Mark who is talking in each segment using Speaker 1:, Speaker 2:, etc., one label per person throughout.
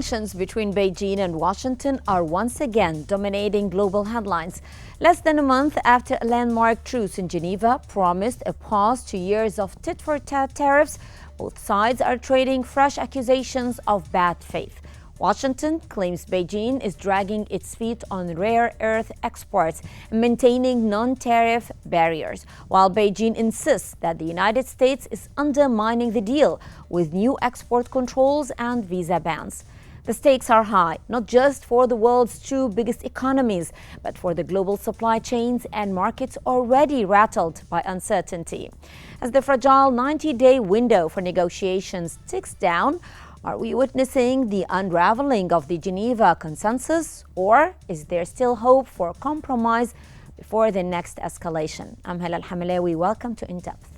Speaker 1: Tensions between Beijing and Washington are once again dominating global headlines. Less than a month after a landmark truce in Geneva promised a pause to years of tit-for-tat tariffs, both sides are trading fresh accusations of bad faith. Washington claims Beijing is dragging its feet on rare earth exports and maintaining non-tariff barriers, while Beijing insists that the United States is undermining the deal with new export controls and visa bans. The stakes are high, not just for the world's two biggest economies, but for the global supply chains and markets already rattled by uncertainty. As the fragile 90-day window for negotiations ticks down, are we witnessing the unraveling of the Geneva consensus, or is there still hope for compromise before the next escalation? I'm Hala Al-Hamalawi. Welcome to In Depth.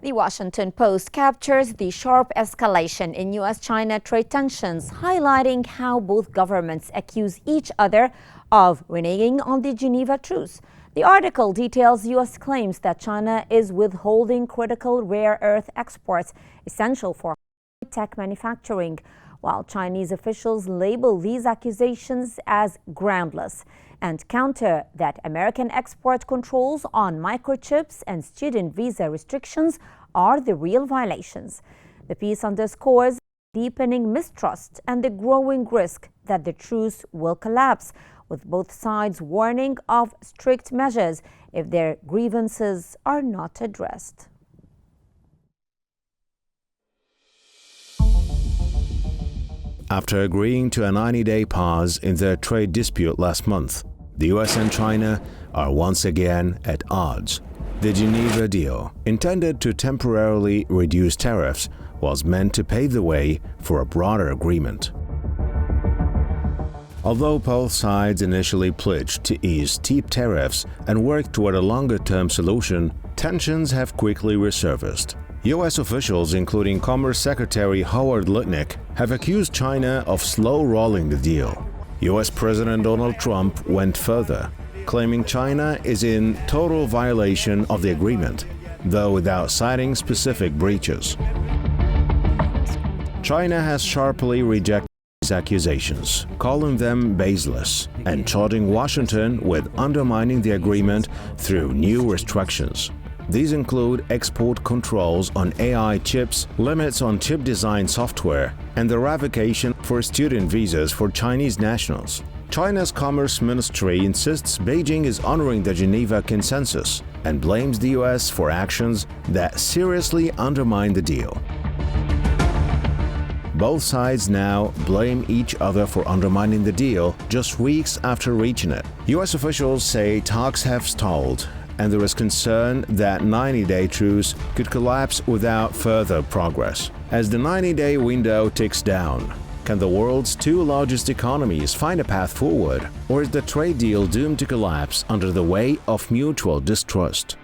Speaker 1: The Washington Post captures the sharp escalation in U.S.-China trade tensions, highlighting how both governments accuse each other of reneging on the Geneva truce. The article details U.S. claims that China is withholding critical rare earth exports essential for high-tech manufacturing, while Chinese officials label these accusations as groundless and counter that American export controls on microchips and student visa restrictions are the real violations. The piece underscores deepening mistrust and the growing risk that the truce will collapse, with both sides warning of strict measures if their grievances are not addressed.
Speaker 2: After agreeing to a 90-day pause in their trade dispute last month, the US and China are once again at odds. The Geneva deal, intended to temporarily reduce tariffs, was meant to pave the way for a broader agreement. Although both sides initially pledged to ease steep tariffs and work toward a longer-term solution, tensions have quickly resurfaced. U.S. officials, including Commerce Secretary Howard Lutnick, have accused China of slow-rolling the deal. U.S. President Donald Trump went further, claiming China is in total violation of the agreement, though without citing specific breaches. China has sharply rejected these accusations, calling them baseless, and charging Washington with undermining the agreement through new restrictions. These include export controls on AI chips, limits on chip design software, and the revocation for student visas for Chinese nationals. China's Commerce Ministry insists Beijing is honoring the Geneva consensus and blames the US for actions that seriously undermine the deal. Both sides now blame each other for undermining the deal just weeks after reaching it. US officials say talks have stalled, and there is concern that 90-day truce could collapse without further progress. As the 90-day window ticks down, can the world's two largest economies find a path forward, or is the trade deal doomed to collapse under the weight of mutual distrust?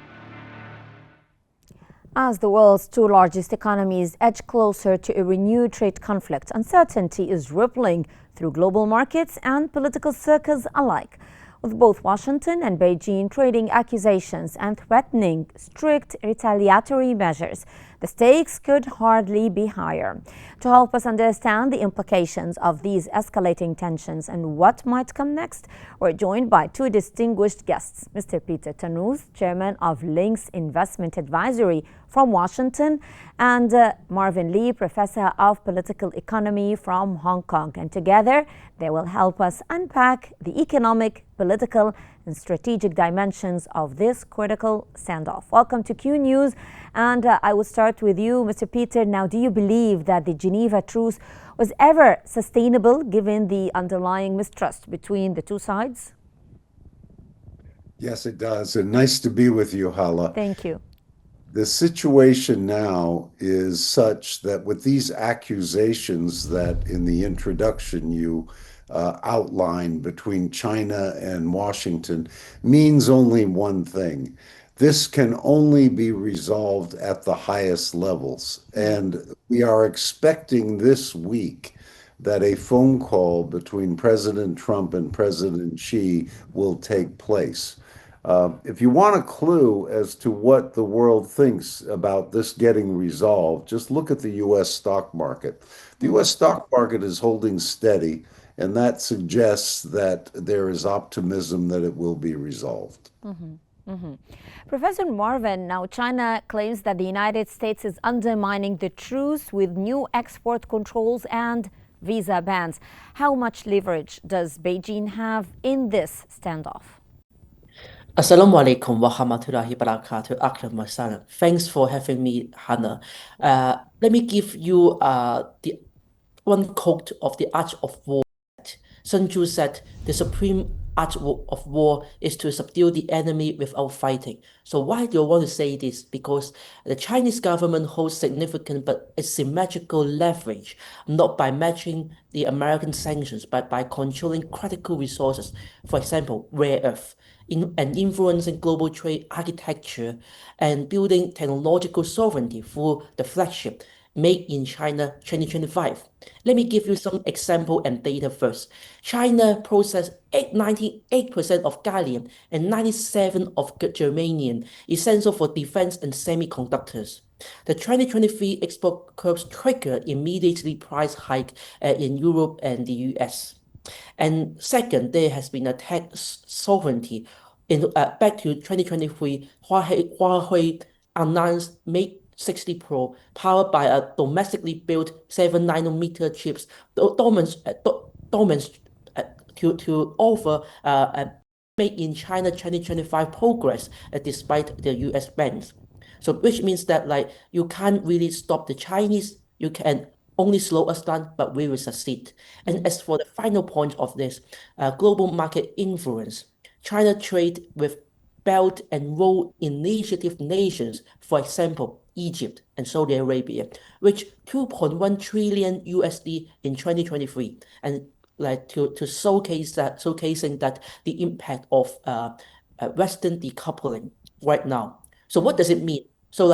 Speaker 1: As the world's two largest economies edge closer to a renewed trade conflict, uncertainty is rippling through global markets and political circles alike, with both Washington and Beijing trading accusations and threatening strict retaliatory measures. The stakes could hardly be higher. To help us understand the implications of these escalating tensions and what might come next, we're joined by two distinguished guests. Mr. Peter Qnews, Chairman of Links Investment Advisory from Washington, and Marvin Lee, Professor of Political Economy from Hong Kong. And together, they will help us unpack the economic, political, and strategic dimensions of this critical standoff. Welcome to Qnews, and I will start with you, Mr. Peter. Now, do you believe that the Geneva truce was ever sustainable given the underlying mistrust between the two sides?
Speaker 3: Yes, it does. And nice to be with you, Hala.
Speaker 1: Thank you.
Speaker 3: The situation now is such that with these accusations that in the introduction you outlined between China and Washington means only one thing, This can only be resolved at the highest levels. And we are expecting this week that a phone call between President Trump and President Xi will take place. If you want a clue as to what the world thinks about this getting resolved, just look at the U.S. stock market. The U.S. stock market is holding steady, and that suggests that there is optimism that it will be resolved.
Speaker 1: Professor Marvin, now China claims that the United States is undermining the truce with new export controls and visa bans. How much leverage does Beijing have in this standoff?
Speaker 4: Assalamu alaikum wa rahmatullahi barakatuh. Akram Masalam. Thanks for having me, Hannah. Let me give you the one quote of the Art of War. Sun Tzu said, "The supreme art of war is to subdue the enemy without fighting." So why do I want to say this? Because the Chinese government holds significant but asymmetrical leverage, not by matching the American sanctions, but by controlling critical resources, for example, rare earth, and influencing global trade architecture and building technological sovereignty through the flagship Made in China 2025. Let me give you some example and data first. China processed 98% of gallium and 97% of germanium, essential for defense and semiconductors. The 2023 export curbs triggered immediately price hike in Europe and the US. And second, there has been a tax sovereignty. Back to 2023, Huawei announced Mate 60 Pro, powered by a domestically built 7-nanometer chips, to offer a Made in China 2025 progress despite the US bans. So which means that you can't really stop the Chinese, you can only slow us down, but we will succeed. And as for the final point of this, global market influence, China trade with Belt and Road Initiative nations, for example, Egypt and Saudi Arabia, which 2.1 trillion USD in 2023, and to showcasing that the impact of Western decoupling right now. So what does it mean? So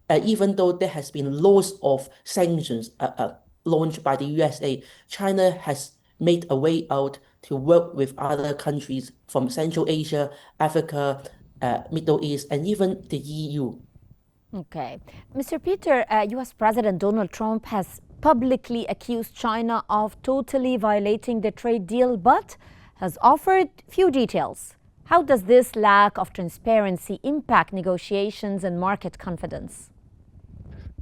Speaker 4: even though there has been loads of sanctions launched by the USA, China has made a way out to work with other countries from Central Asia, Africa, Middle East, and even the EU.
Speaker 1: Okay. Mr. Peter, US President Donald Trump has publicly accused China of totally violating the trade deal, but has offered few details. How does this lack of transparency impact negotiations and market confidence?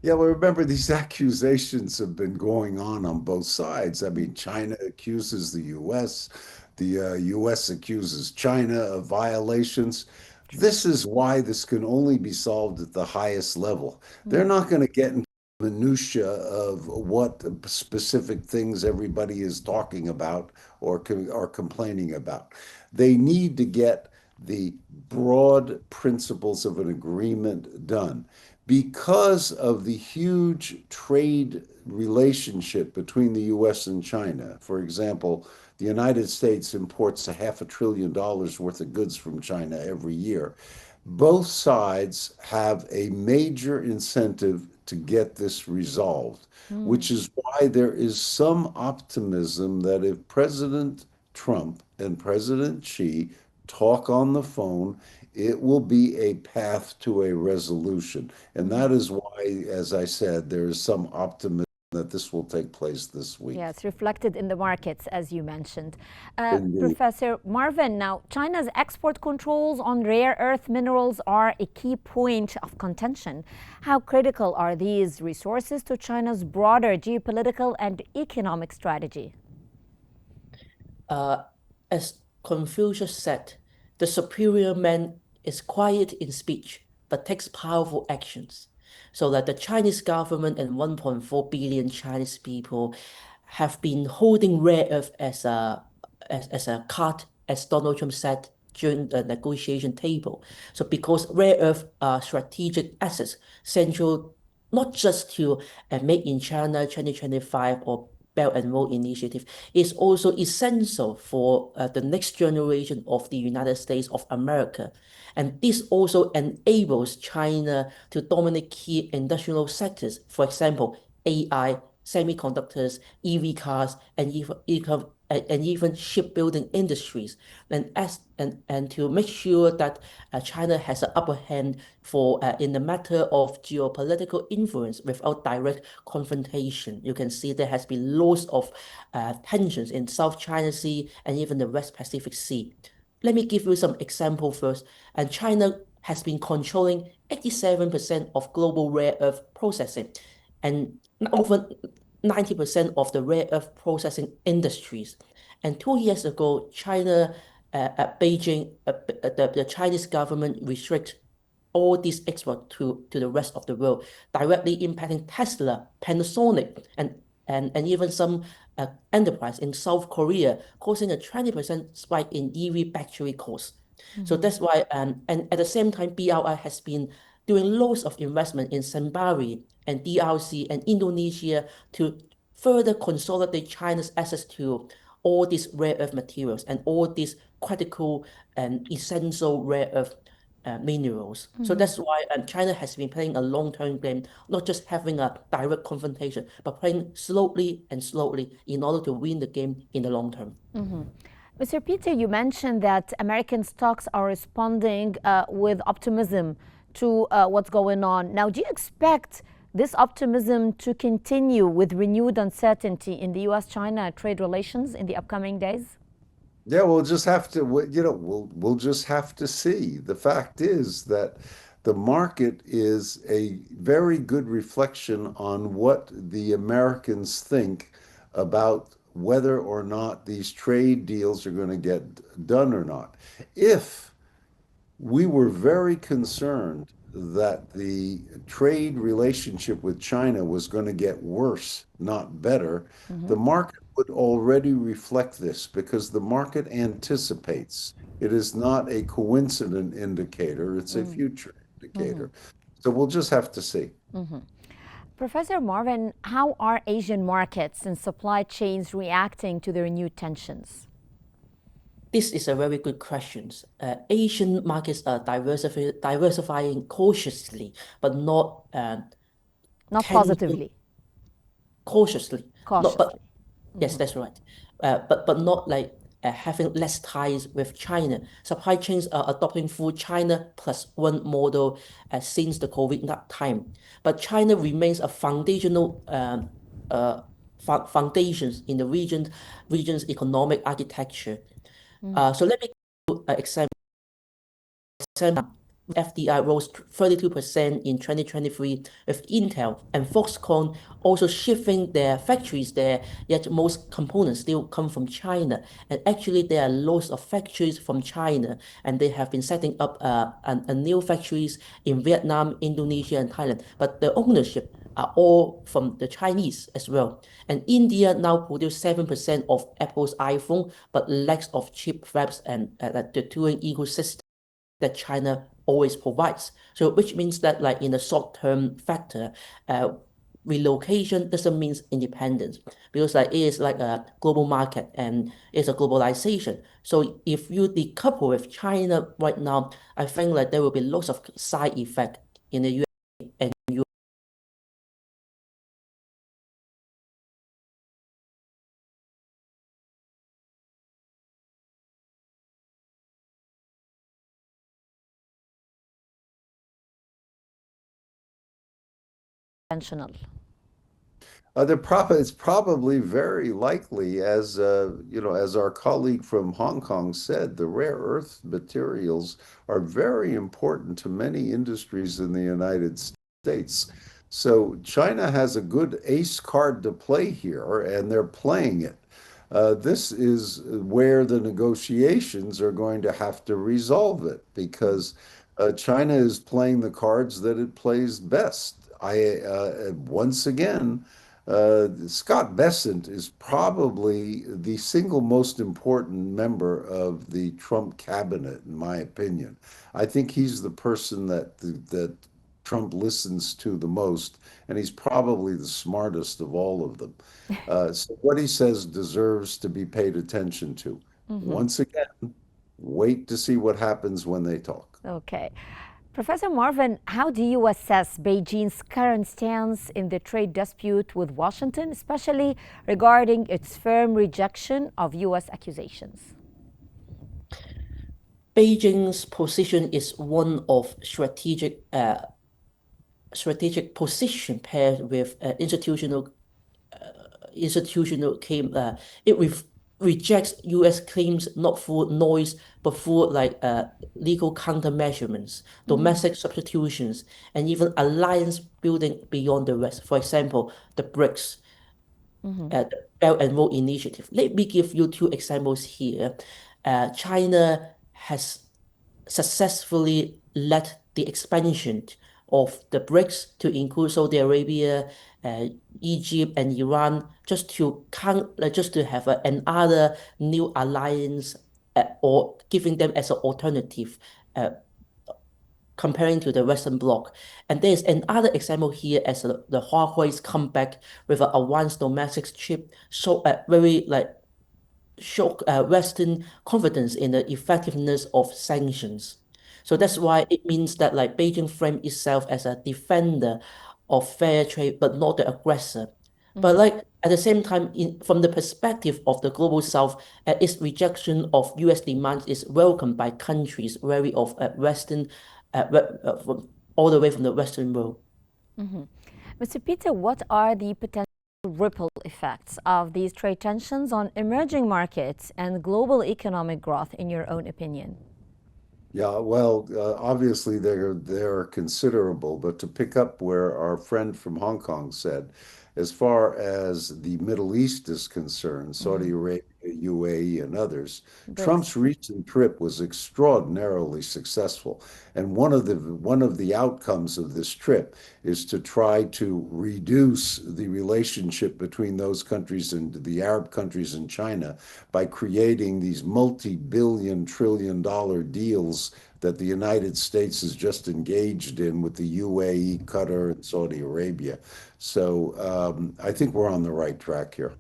Speaker 3: Yeah, well, remember, these accusations have been going on both sides. I mean, China accuses the the US accuses China of violations. This is why this can only be solved at the highest level. They're not going to get into minutia of what specific things everybody is talking about or complaining about. They need to get the broad principles of an agreement done. Because of the huge trade relationship between the US and China, for example, the United States imports $500 billion worth of goods from China every year. Both sides have a major incentive to get this resolved, which is why there is some optimism that if President Trump and President Xi talk on the phone, it will be a path to a resolution. And that is why, as I said, there is some optimism that this will take place this week.
Speaker 1: Yes, reflected in the markets, as you mentioned. Professor Marvin, now China's export controls on rare earth minerals are a key point of contention. How critical are these resources to China's broader geopolitical and economic strategy?
Speaker 4: As Confucius said, the superior man is quiet in speech, but takes powerful actions. So that the Chinese government and 1.4 billion Chinese people have been holding rare earth as a card, as Donald Trump said during the negotiation table. So because rare earth are strategic assets, central not just to Made in China 2025 or Belt and Road Initiative is also essential for the next generation of the United States of America. And this also enables China to dominate key industrial sectors, for example, AI, semiconductors, EV cars, and even shipbuilding industries, and to make sure that China has an upper hand for in the matter of geopolitical influence without direct confrontation. You can see there has been lots of tensions in South China Sea and even the West Pacific Sea. Let me give you some example first. And China has been controlling 87% of global rare earth processing and over 90% of the rare earth processing industries. And 2 years ago, China, at Beijing, the Chinese government restrict all these export to the rest of the world, directly impacting Tesla, Panasonic, and even some enterprise in South Korea, causing a 20% spike in EV battery costs. So that's why, and at the same time, BRI has been doing loads of investment in Zimbabwe and DRC and Indonesia to further consolidate China's access to all these rare earth materials and all these critical and essential rare earth minerals. So that's why China has been playing a long-term game, not just having a direct confrontation, but playing slowly and slowly in order to win the game in the long term.
Speaker 1: Mr. Peter, you mentioned that American stocks are responding with optimism to what's going on. Now, do you expect this optimism to continue with renewed uncertainty in the U.S.-China trade relations in the upcoming days?
Speaker 3: Yeah, we'll just have to, we'll just have to see. The fact is that the market is a very good reflection on what the Americans think about whether or not these trade deals are going to get done or not. If we were very concerned that the trade relationship with China was going to get worse, not better, the market would already reflect this because the market anticipates. It is not a coincident indicator, it's a future indicator. So we'll just have to see.
Speaker 1: Professor Marvin, how are Asian markets and supply chains reacting to the renewed tensions?
Speaker 4: This is a very good question. Asian markets are diversifying cautiously, but not
Speaker 1: positively.
Speaker 4: Cautiously.
Speaker 1: Cautiously.
Speaker 4: Yes, that's right. But not like having less ties with China. Supply chains are adopting full China plus one model since the COVID time. But China remains a foundational foundations in the region's economic architecture. So let me give you an example. FDI rose 32% in 2023 with Intel and Foxconn also shifting their factories there, yet most components still come from China. And actually there are lots of factories from China and they have been setting up a new factories in Vietnam, Indonesia and Thailand. But the ownership are all from the Chinese as well. And India now produces 7% of Apple's iPhone, but lacks of chip fabs and the tooling ecosystem that China always provides. So which means that like in the short-term factor, relocation doesn't mean independence because like it is like a global market and it's a globalization. So if you decouple with China right now, I think like there will be lots of side effect in the US and Europe.
Speaker 3: It's probably very likely, as as our colleague from Hong Kong said, the rare earth materials are very important to many industries in the United States. So China has a good ace card to play here, and they're playing it. This is where the negotiations are going to have to resolve it because China is playing the cards that it plays best. Once again, Scott Bessent is probably the single most important member of the Trump cabinet, in my opinion. I think he's the person that Trump listens to the most, and he's probably the smartest of all of them. So what he says deserves to be paid attention to. Once again, wait to see what happens when they talk.
Speaker 1: Okay. Professor Marvin, how do you assess Beijing's current stance in the trade dispute with Washington, especially regarding its firm rejection of U.S. accusations?
Speaker 4: Beijing's position is one of strategic position paired with institutional claim. Rejects U.S. claims not for noise, but for legal countermeasurements, domestic substitutions, and even alliance building beyond the West. For example, the BRICS, the Belt and Road Initiative. Let me give you two examples here. China has successfully led the expansion of the BRICS to include Saudi Arabia, Egypt, and Iran, just to have another new alliance, or giving them as an alternative, comparing to the Western Bloc. And there's another example here as the Huawei's comeback with an advanced domestic chip, so very show Western confidence in the effectiveness of sanctions. So that's why it means that Beijing framed itself as a defender of fair trade, but not the aggressor. But at the same time, from the perspective of the global South, its rejection of U.S. demands is welcomed by countries wary of Western, all the way from the Western world.
Speaker 1: Mr. Peter, what are the potential ripple effects of these trade tensions on emerging markets and global economic growth, in your own opinion?
Speaker 3: Yeah, well, obviously they're considerable, but to pick up where our friend from Hong Kong said, as far as the Middle East is concerned, Saudi Arabia, UAE, and others, Trump's recent trip was extraordinarily successful. And one of the outcomes of this trip is to try to reduce the relationship between those countries and the Arab countries and China by creating these multi-billion, trillion-dollar deals that the United States is just engaged in with the UAE, Qatar, and Saudi Arabia. So I think we're on the right track here.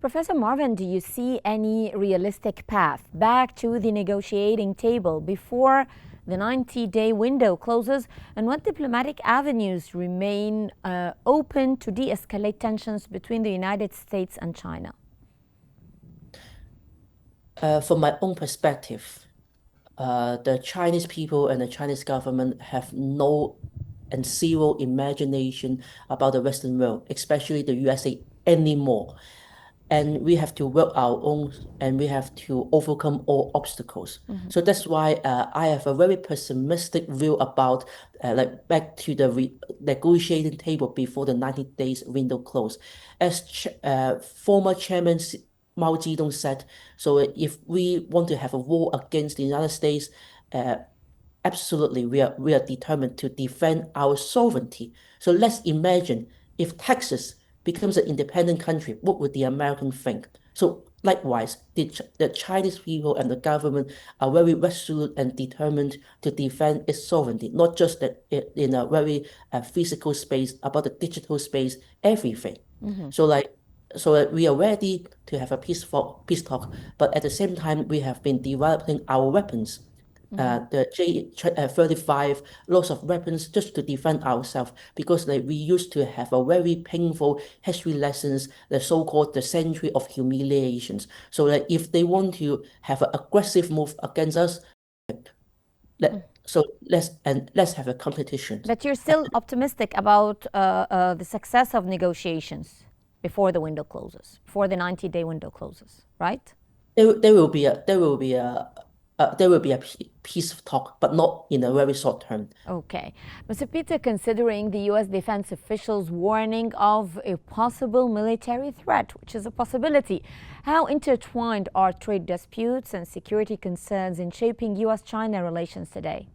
Speaker 1: Professor Marvin, do you see any realistic path back to the negotiating table before the 90-day window closes? And what diplomatic avenues remain open to de-escalate tensions between the United States and China?
Speaker 4: From my own perspective, the Chinese people and the Chinese government have no and zero imagination about the Western world, especially the USA, anymore. And we have to work our own, and we have to overcome all obstacles. So that's why I have a very pessimistic view about back to the negotiating table before the 90 days window close. As former Chairman Mao Zedong said, so if we want to have a war against the United States, absolutely, we are determined to defend our sovereignty. So let's imagine if Texas becomes an independent country, what would the American think? So likewise, the Chinese people and the government are very resolute and determined to defend its sovereignty, not just that in a very physical space, about the digital space, everything. So we are ready to have a peace talk, but at the same time, we have been developing our weapons. The J-35, lots of weapons just to defend ourselves, because we used to have a very painful history lessons, the so-called the century of humiliations. So that if they want to have an aggressive move against us, let's have a competition.
Speaker 1: But you're still optimistic about the success of negotiations before the window closes, before the 90-day window closes, right?
Speaker 4: There will be a peace talk, but not in a very short term.
Speaker 1: Okay. Mr. Peter, considering the U.S. defense officials' warning of a possible military threat, which is a possibility, how intertwined are trade disputes and security concerns in shaping U.S.-China relations today?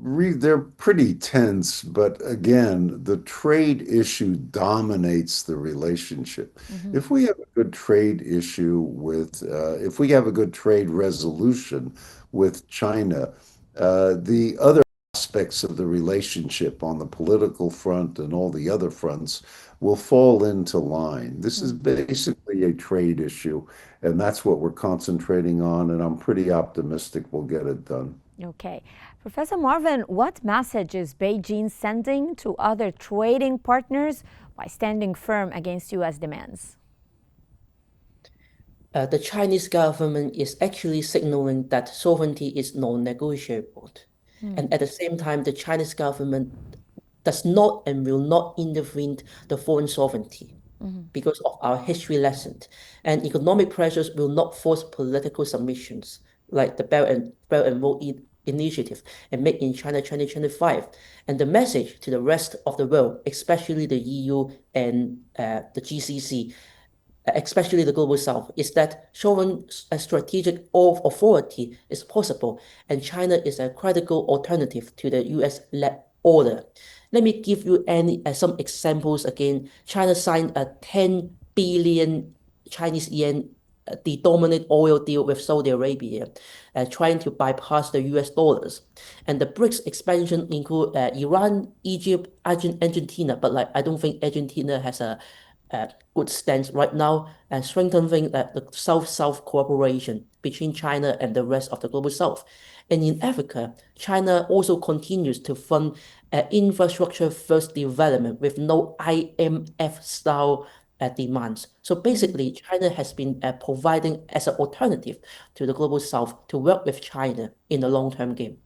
Speaker 3: They're pretty tense, but again, the trade issue dominates the relationship. If we have a good trade issue if we have a good trade resolution with China, The other aspects of the relationship on the political front and all the other fronts will fall into line. This is basically a trade issue, and that's what we're concentrating on, and I'm pretty optimistic we'll get it done.
Speaker 1: Okay. Professor Marvin, what message is Beijing sending to other trading partners by standing firm against U.S. demands?
Speaker 4: The Chinese government is actually signaling that sovereignty is non-negotiable. And at the same time, the Chinese government does not and will not intervene the foreign sovereignty because of our history lessons. And economic pressures will not force political submissions like the Belt and Road Initiative and Make in China 2025. And the message to the rest of the world, especially the EU and the GCC, especially the Global South, is that showing a strategic authority is possible, and China is a credible alternative to the US-led order. Let me give you some examples again. China signed a 10 billion Chinese yen denominated oil deal with Saudi Arabia, trying to bypass the US dollars. And the BRICS expansion include Iran, Egypt, Argentina, but I don't think Argentina has a good stance right now, and strengthening the South-South cooperation between China and the rest of the Global South. And in Africa, China also continues to fund infrastructure-first development with no IMF-style demands. So basically, China has been providing as an alternative to the Global South to work with China in the long-term game.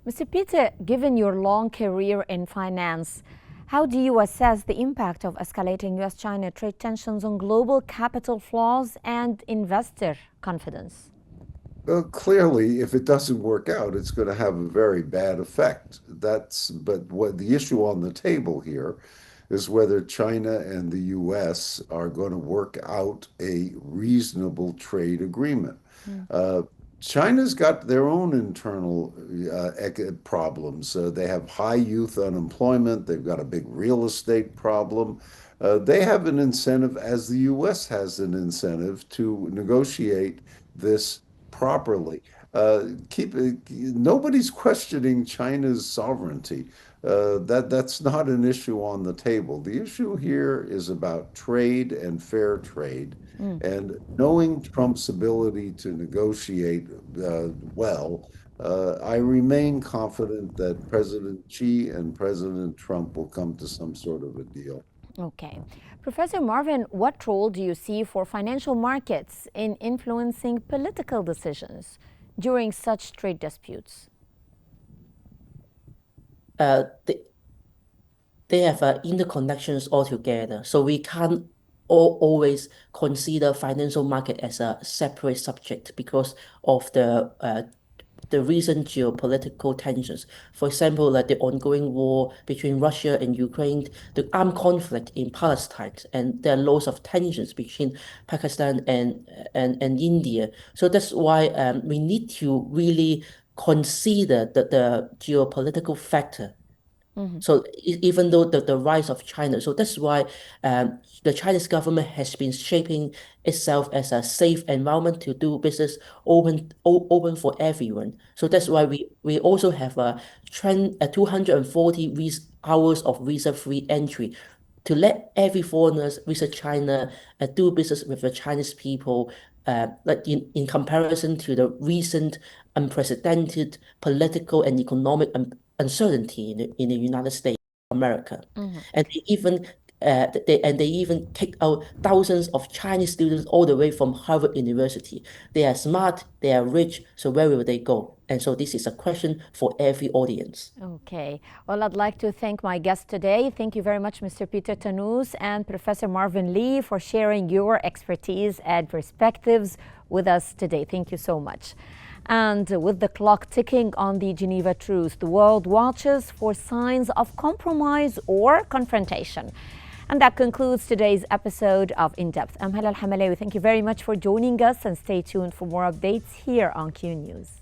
Speaker 1: Mr. Peter, given your long career in finance, how do you assess the impact of escalating U.S.-China trade tensions on global capital flows and investor confidence?
Speaker 3: Well, clearly, if it doesn't work out, it's going to have a very bad effect. But what the issue on the table here is whether China and the U.S. are going to work out a reasonable trade agreement. China's got their own internal problems. They have high youth unemployment. They've got a big real estate problem. They have an incentive, as the U.S. has an incentive, to negotiate this properly. Nobody's questioning China's sovereignty. That's not an issue on the table. The issue here is about trade and fair trade. And knowing Trump's ability to negotiate I remain confident that President Xi and President Trump will come to some sort of a deal.
Speaker 1: Okay. Professor Marvin, what role do you see for financial markets in influencing political decisions during such trade disputes?
Speaker 4: They have interconnections altogether, so we can't always consider financial market as a separate subject because of the recent geopolitical tensions. For example, like the ongoing war between Russia and Ukraine, the armed conflict in Palestine, and there are lots of tensions between Pakistan and India. So that's why we need to really consider the geopolitical factor. So even though the rise of China, so that's why the Chinese government has been shaping itself as a safe environment to do business, open for everyone. So that's why we also have a 240 hours of visa-free entry to let every foreigners visit China, do business with the Chinese people, like in comparison to the recent unprecedented political and economic uncertainty in the United States of America. And they even kicked out thousands of Chinese students all the way from Harvard University. They are smart, they are rich, so where will they go? And so this is a question for every audience.
Speaker 1: Okay. Well, I'd like to thank my guests today. Thank you very much, Mr. Peter Qnews and Professor Marvin Lee, for sharing your expertise and perspectives with us today. Thank you so much. And with the clock ticking on the Geneva truce, the world watches for signs of compromise or confrontation. And that concludes today's episode of In Depth. I'm Hala Al-Hamalawi. Thank you very much for joining us, and stay tuned for more updates here on Q News.